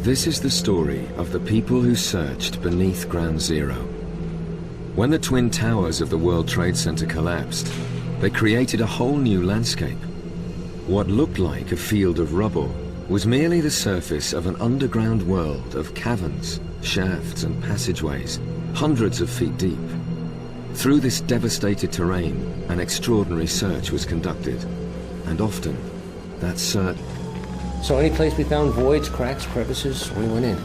This is the story of the people who searched beneath Ground Zero. When the Twin Towers of the World Trade Center collapsed, they created a whole new landscape. What looked like a field of rubble was merely the surface of an underground world of caverns, shafts and passageways, hundreds of feet deep. Through this devastated terrain, an extraordinary search was conducted, and often, that search... So any place we found voids, cracks, crevices, we went in.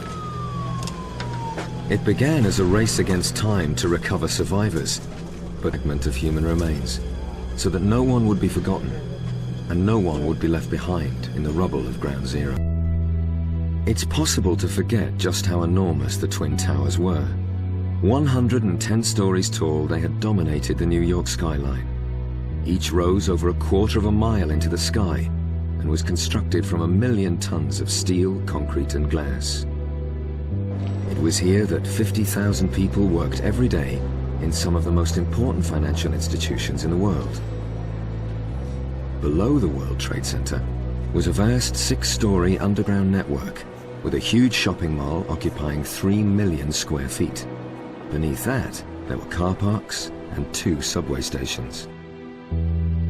It began as a race against time to recover survivors, but a fragment of human remains, so that no one would be forgotten, and no one would be left behind in the rubble of Ground Zero. It's possible to forget just how enormous the Twin Towers were. 110 stories tall, they had dominated the New York skyline. Each rose over a quarter of a mile into the sky and was constructed from 1 million tons of steel, concrete and glass. It was here that 50,000 people worked every day in some of the most important financial institutions in the world. Below the World Trade Center was a vast 6-story underground network with a huge shopping mall occupying 3 million square feet. Beneath that, there were car parks and 2 subway stations.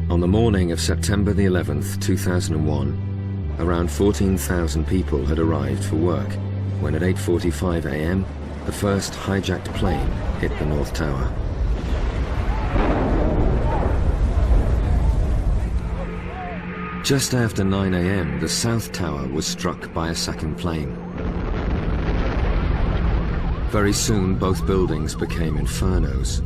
On the morning of September the 11th, 2001, around 14,000 people had arrived for work when at 8:45 a.m. the first hijacked plane hit the North Tower. Just after 9 a.m., the South Tower was struck by a second plane. Very soon, both buildings became infernos.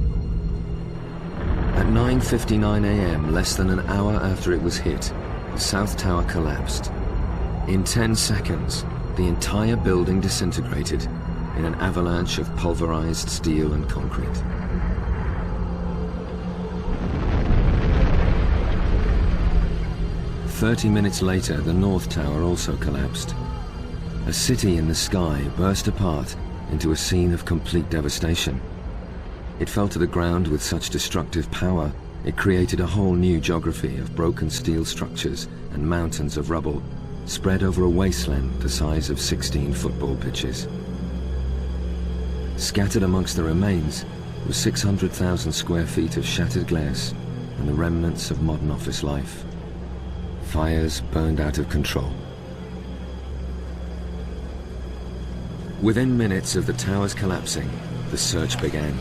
At 9:59 a.m., less than an hour after it was hit, the South Tower collapsed. In 10 seconds, the entire building disintegrated in an avalanche of pulverized steel and concrete. "30 minutes later, the North Tower also collapsed. A city in the sky burst apart into a scene of complete devastation. It fell to the ground with such destructive power, it created a whole new geography of broken steel structures and mountains of rubble, spread over a wasteland the size of 16 football pitches. Scattered amongst the remains was 600,000 square feet of shattered glass and the remnants of modern office life. Fires burned out of control. Within minutes of the towers collapsing, the search began.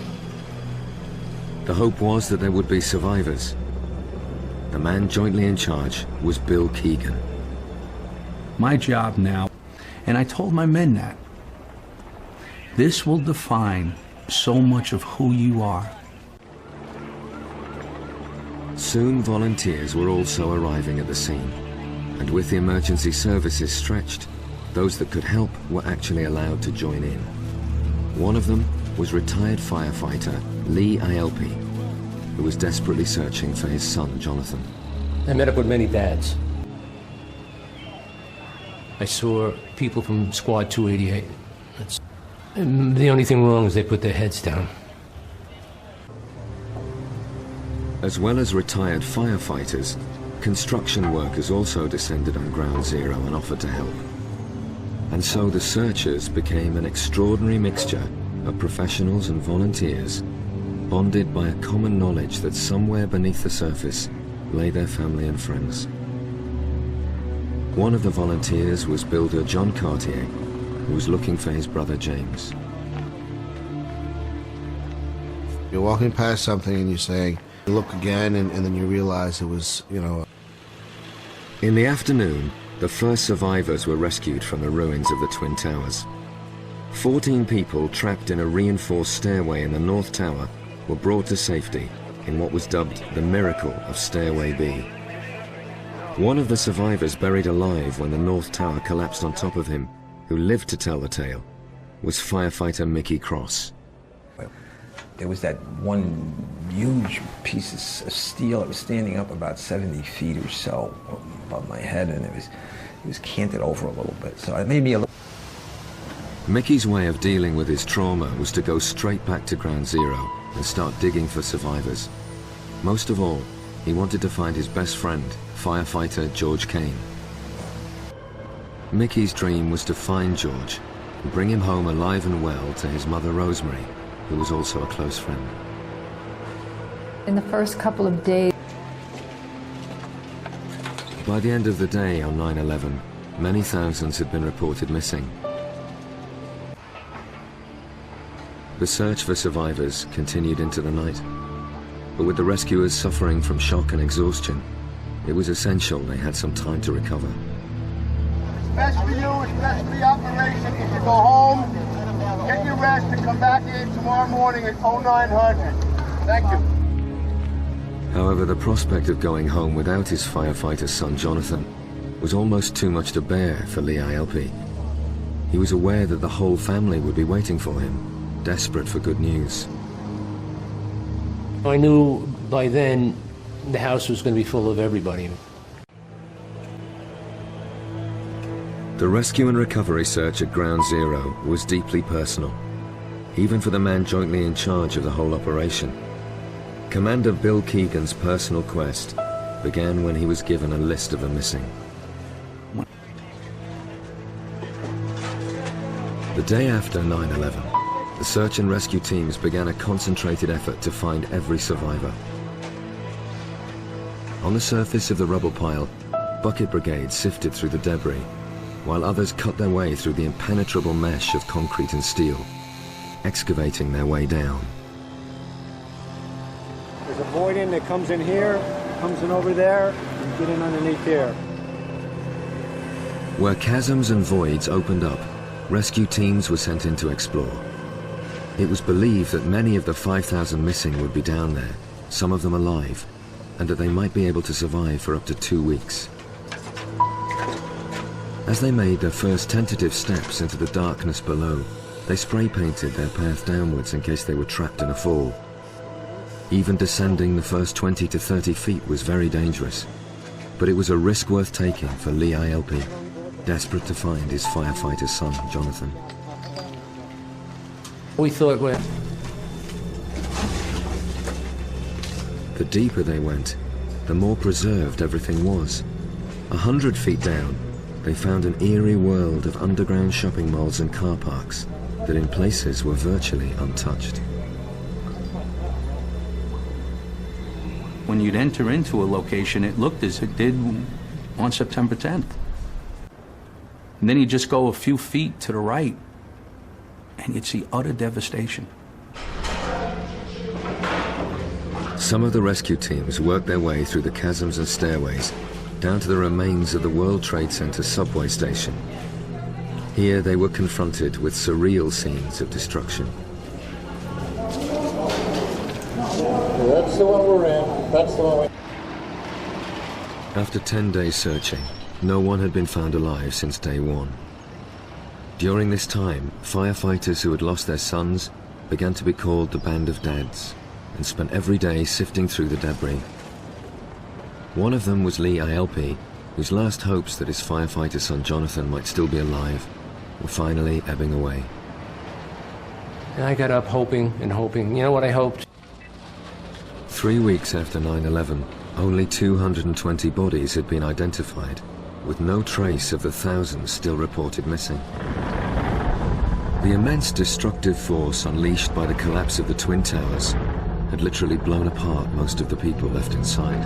The hope was that there would be survivors. The man jointly in charge was Bill Keegan. My job now, and I told my men that, this will define so much of who you are. Soon volunteers were also arriving at the scene, and with the emergency services stretched, those that could help were actually allowed to join in. One of them was retired firefighter Lee Ielpi, who was desperately searching for his son Jonathan. I met up with many dads. I saw people from Squad 288. And the only thing wrong is they put their heads down. As well as retired firefighters, construction workers also descended on Ground Zero and offered to help. And so the searchers became an extraordinary mixture of professionals and volunteers, bonded by a common knowledge that somewhere beneath the surface lay their family and friends. One of the volunteers was builder John Cartier, who was looking for his brother James. You're walking past something and you're saying, look again, and then you realize it was, In the afternoon, the first survivors were rescued from the ruins of the Twin Towers. 14 people trapped in a reinforced stairway in the North Tower were brought to safety in what was dubbed the miracle of Stairway B. One of the survivors buried alive when the North Tower collapsed on top of him, who lived to tell the tale, was firefighter Mickey Cross. There was that one huge piece of steel that was standing up about 70 feet or so above my head, and it was canted over a little bit, so it made me a little... Mickey's way of dealing with his trauma was to go straight back to Ground Zero and start digging for survivors. Most of all, he wanted to find his best friend, firefighter George Kane. Mickey's dream was to find George and bring him home alive and well to his mother Rosemary, who was also a close friend. In the first couple of days, By the end of the day on 9/11, many thousands had been reported missing. The search for survivors continued into the night, but with the rescuers suffering from shock and exhaustion, it was essential they had some time to recover. It's best for you, it's best for the operation. If you go home, get your rest and come back in tomorrow morning at 0900. Thank you. However, the prospect of going home without his firefighter son Jonathan was almost too much to bear for Lee ILP. He was aware that the whole family would be waiting for him, desperate for good news. I knew by then the house was going to be full of everybody. The rescue and recovery search at Ground Zero was deeply personal, even for the man jointly in charge of the whole operation. Commander Bill Keegan's personal quest began when he was given a list of the missing. The day after 9/11, the search and rescue teams began a concentrated effort to find every survivor. On the surface of the rubble pile, bucket brigades sifted through the debris, while others cut their way through the impenetrable mesh of concrete and steel, excavating their way down. There's a void in that comes in here, comes in over there, and get in underneath here. Where chasms and voids opened up, rescue teams were sent in to explore. It was believed that many of the 5,000 missing would be down there, some of them alive, and that they might be able to survive for up to 2 weeks. As they made their first tentative steps into the darkness below, they spray painted their path downwards in case they were trapped in a fall. Even descending the first 20 to 30 feet was very dangerous, but it was a risk worth taking for Lee ILP, desperate to find his firefighter son, Jonathan. We thought, well, The deeper they went, the more preserved everything was. 100 feet down, they found an eerie world of underground shopping malls and car parks that in places were virtually untouched. When you'd enter into a location, it looked as it did on September 10th. And then you just go a few feet to the right, and you'd see utter devastation. Some of the rescue teams worked their way through the chasms and stairways down to the remains of the World Trade Center subway station. Here they were confronted with surreal scenes of destruction. That's the one we're in. That's the one we... After 10 days searching, no one had been found alive since day one. During this time, firefighters who had lost their sons began to be called the Band of Dads and spent every day sifting through the debris. One of them was Lee ILP, whose last hopes that his firefighter son Jonathan might still be alive were finally ebbing away. and I got up hoping and hoping. You know what I hoped? 3 weeks after 9/11, only 220 bodies had been identified, with no trace of the thousands still reported missing. The immense destructive force unleashed by the collapse of the Twin Towers had literally blown apart most of the people left inside.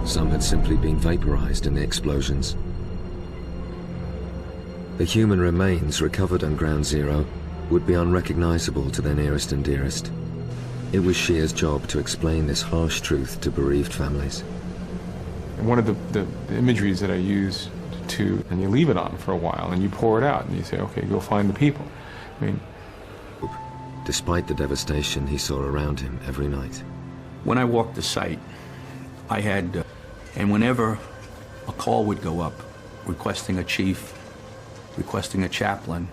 Some had simply been vaporized in the explosions. The human remains recovered on Ground Zero would be unrecognizable to their nearest and dearest. It was Shear's job to explain this harsh truth to bereaved families. And one of the imageries that I use and you leave it on for a while and you pour it out and you say, okay, go find the people. I mean, despite the devastation he saw around him every night. When I walked the site, I had, and whenever a call would go up requesting a chief, requesting a chaplain,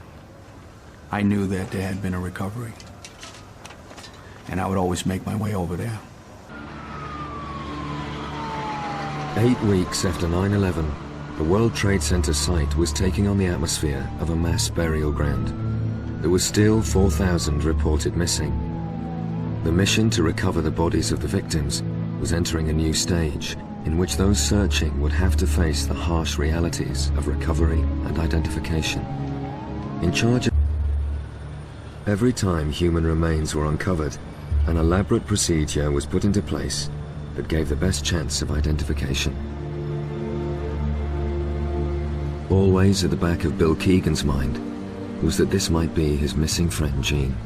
I knew that there had been a recovery. And I would always make my way over there. 8 weeks after 9/11, the World Trade Center site was taking on the atmosphere of a mass burial ground. There were still 4,000 reported missing. The mission to recover the bodies of the victims was entering a new stage in which those searching would have to face the harsh realities of recovery and identification. In charge of every time human remains were uncovered, an elaborate procedure was put into place that gave the best chance of identification. Always at the back of Bill Keegan's mind was that this might be his missing friend Gene.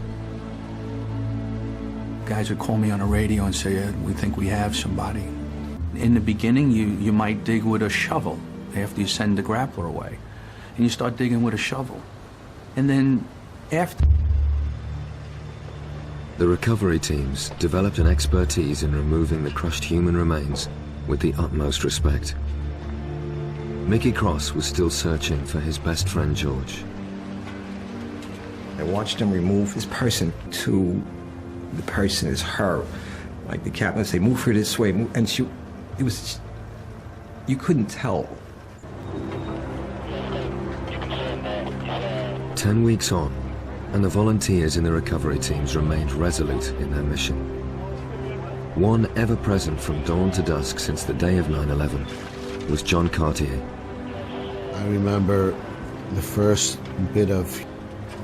Guys would call me on the radio and say, we think we have somebody. In the beginning, you might dig with a shovel after you send the grappler away. And you start digging with a shovel. And then after... The recovery teams developed an expertise in removing the crushed human remains with the utmost respect. Mickey Cross was still searching for his best friend George. I watched him remove his person to the person is her. Like the captain would say, move her this way, move, and it was, you couldn't tell. 10 weeks on, and the volunteers in the recovery teams remained resolute in their mission. One ever-present from dawn to dusk since the day of 9/11 was John Cartier. I remember the first bit of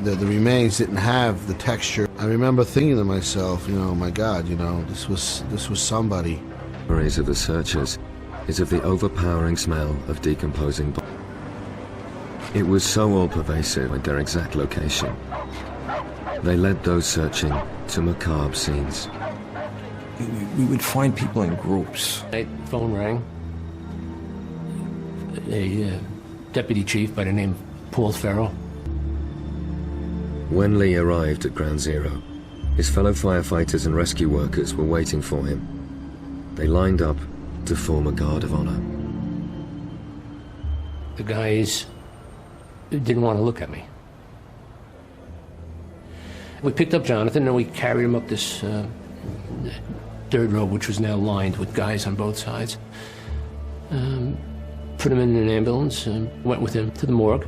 the remains didn't have the texture. I remember thinking to myself, my God, this was somebody. Memories of the searchers is of the overpowering smell of decomposing bodies. It was so all-pervasive at their exact location. They led those searching to macabre scenes. We would find people in groups. The phone rang. A deputy chief by the name of Paul Farrell. When Lee arrived at Ground Zero, his fellow firefighters and rescue workers were waiting for him. They lined up to form a guard of honor. The guys didn't want to look at me. We picked up Jonathan and we carried him up this dirt road, which was now lined with guys on both sides. Put him in an ambulance and went with him to the morgue.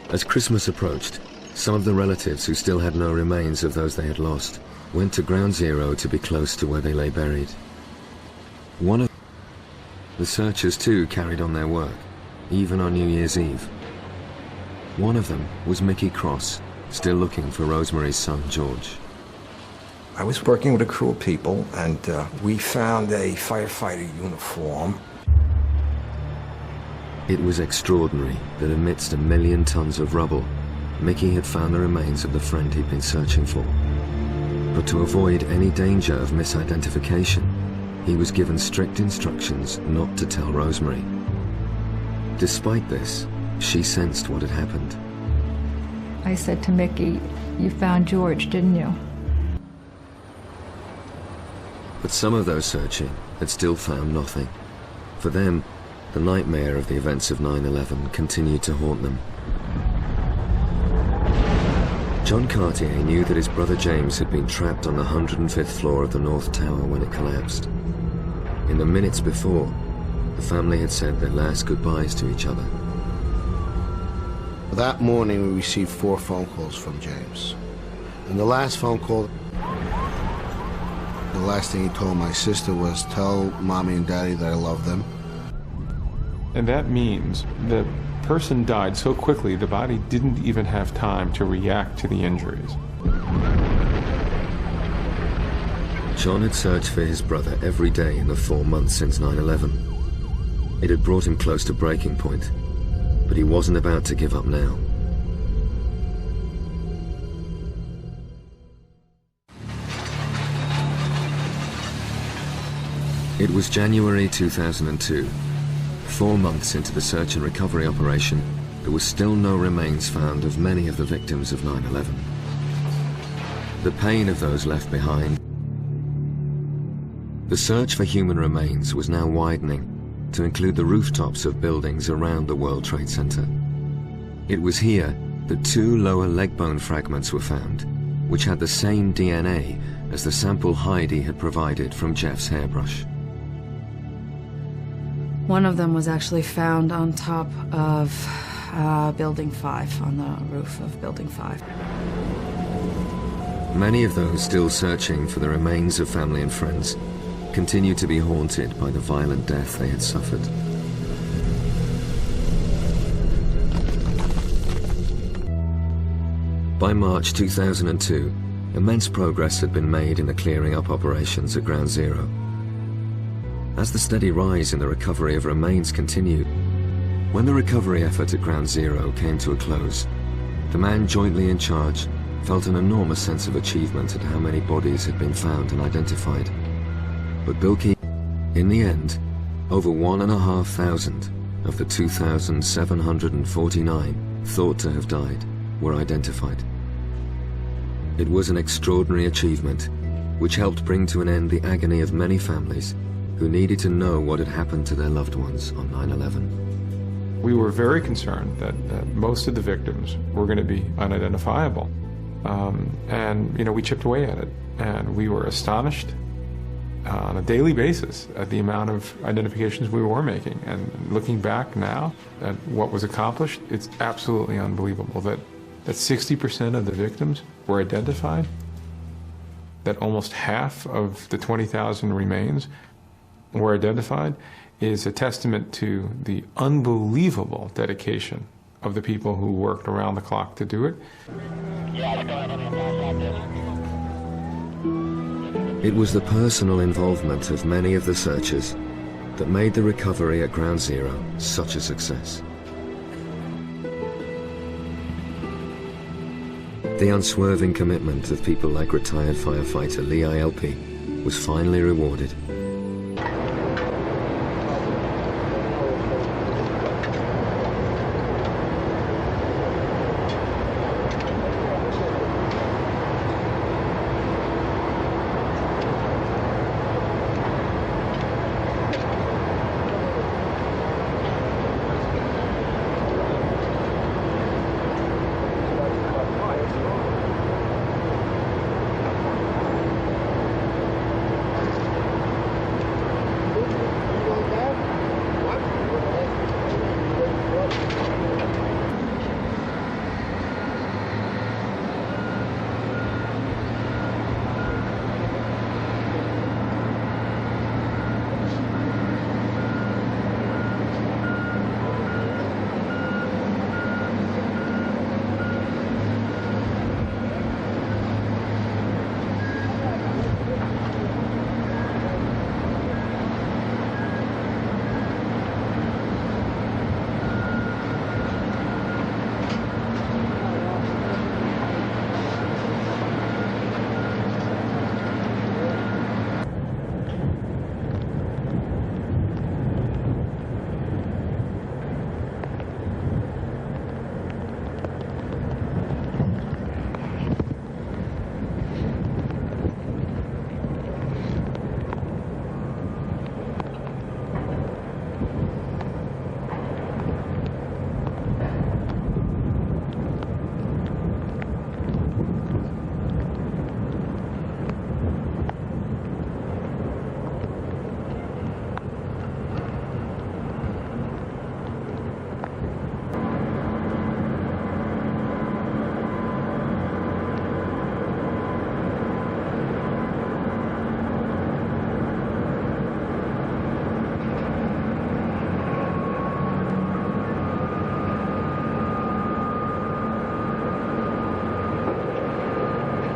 As Christmas approached, some of the relatives who still had no remains of those they had lost went to Ground Zero to be close to where they lay buried. One of the searchers too carried on their work, even on New Year's Eve. One of them was Mickey Cross, still looking for Rosemary's son, George. I was working with a crew of people, and we found a firefighter uniform. It was extraordinary that amidst 1 million tons of rubble, Mickey had found the remains of the friend he'd been searching for. But to avoid any danger of misidentification, he was given strict instructions not to tell Rosemary. Despite this, she sensed what had happened. I said to Mickey, "You found George, didn't you?" But some of those searching had still found nothing. For them, the nightmare of the events of 9/11 continued to haunt them. John Cartier knew that his brother James had been trapped on the 105th floor of the North Tower when it collapsed. In the minutes before, the family had said their last goodbyes to each other. That morning we received 4 phone calls from James. And the last phone call, the last thing he told my sister was, "Tell Mommy and Daddy that I love them." And that means the person died so quickly the body didn't even have time to react to the injuries. John had searched for his brother every day in the 4 months since 9/11. It had brought him close to breaking point, but he wasn't about to give up now. It was January 2002. 4 months into the search and recovery operation, there was still no remains found of many of the victims of 9/11. The pain of those left behind. The search for human remains was now widening to include the rooftops of buildings around the World Trade Center. It was here that 2 lower leg bone fragments were found, which had the same DNA as the sample Heidi had provided from Jeff's hairbrush. One of them was actually found on top of Building 5, on the roof of Building 5. Many of those still searching for the remains of family and friends continued to be haunted by the violent death they had suffered. By March 2002, immense progress had been made in the clearing up operations at Ground Zero. As the steady rise in the recovery of remains continued, when the recovery effort at Ground Zero came to a close, the man jointly in charge felt an enormous sense of achievement at how many bodies had been found and identified. But Bilkey, in the end, over 1,500 of the 2,749 thought to have died were identified. It was an extraordinary achievement which helped bring to an end the agony of many families who needed to know what had happened to their loved ones on 9/11. We were very concerned that most of the victims were going to be unidentifiable. And, we chipped away at it. And we were astonished on a daily basis at the amount of identifications we were making. And looking back now at what was accomplished, it's absolutely unbelievable that 60% of the victims were identified, that almost half of the 20,000 remains were identified, is a testament to the unbelievable dedication of the people who worked around the clock to do it. It was the personal involvement of many of the searchers that made the recovery at Ground Zero such a success. The unswerving commitment of people like retired firefighter Lee ILP was finally rewarded